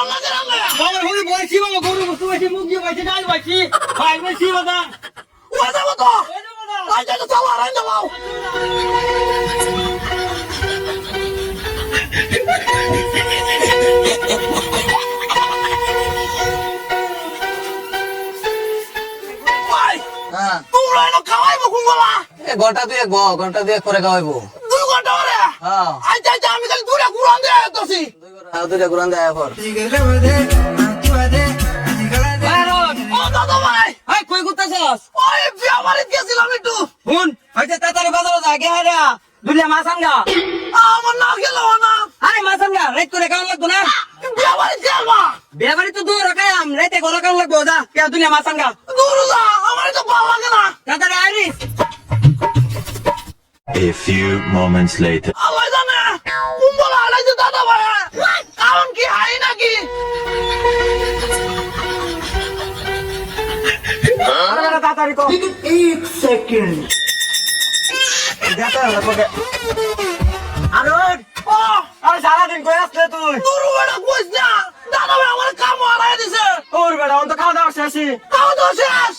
বাবা হরি বলছি বাবা গরু বস্তু বেশি মুরগি বেশি ডাল বেশি ভাই বেশি বাবা ওই যাবো তো আই যাই তো চলো আই যাবো ভাই হ্যাঁ তোমরা এনো খাওয়াইবো কুঙ্গলা ঘন্টা দুয়েক পরে খাওয়াইবো 2 ঘন্টা পরে হ্যাঁ আই যাই আমি খালি দূরে ঘুরান দিয়ে আইতাছি দুইটা ঘুরান দেয় পর ও দাদা ভাই এই কই গুতাছস ওই বিয়া বাড়িতে গেছিলাম একটু হুন হইছে তাড়াতাড়ি বাজারে যা গে হাইরা দুলিয়া মাছাঙ্গা আমার না গেল না আরে মাছাঙ্গা রাইত করে কাম লাগবো না বিয়া বাড়িতে যাবা বিয়া বাড়ি তো দূর রাখাম রাইতে ঘর কাম লাগবো যা কে দুলিয়া মাছাঙ্গা দূর যা আমার তো ভালো লাগে না তাড়াতাড়ি iris A few moments later. আল্লাহ জানে কুম্বলা আলাইছে দাদা ভাই কারণ কি হাই নাকি তাড়াতাড়ি কর 1 সেকেন্ড দেখা হলো তোকে আরে ও আরে সারাদিন কই আসলে তুই দূর বেড়া কইস না দাদা ভাই আমার কাম হারাই দিছে তোর বেটা অন্ত খাওয়া দাওয়া শেষই তাও তো শেষ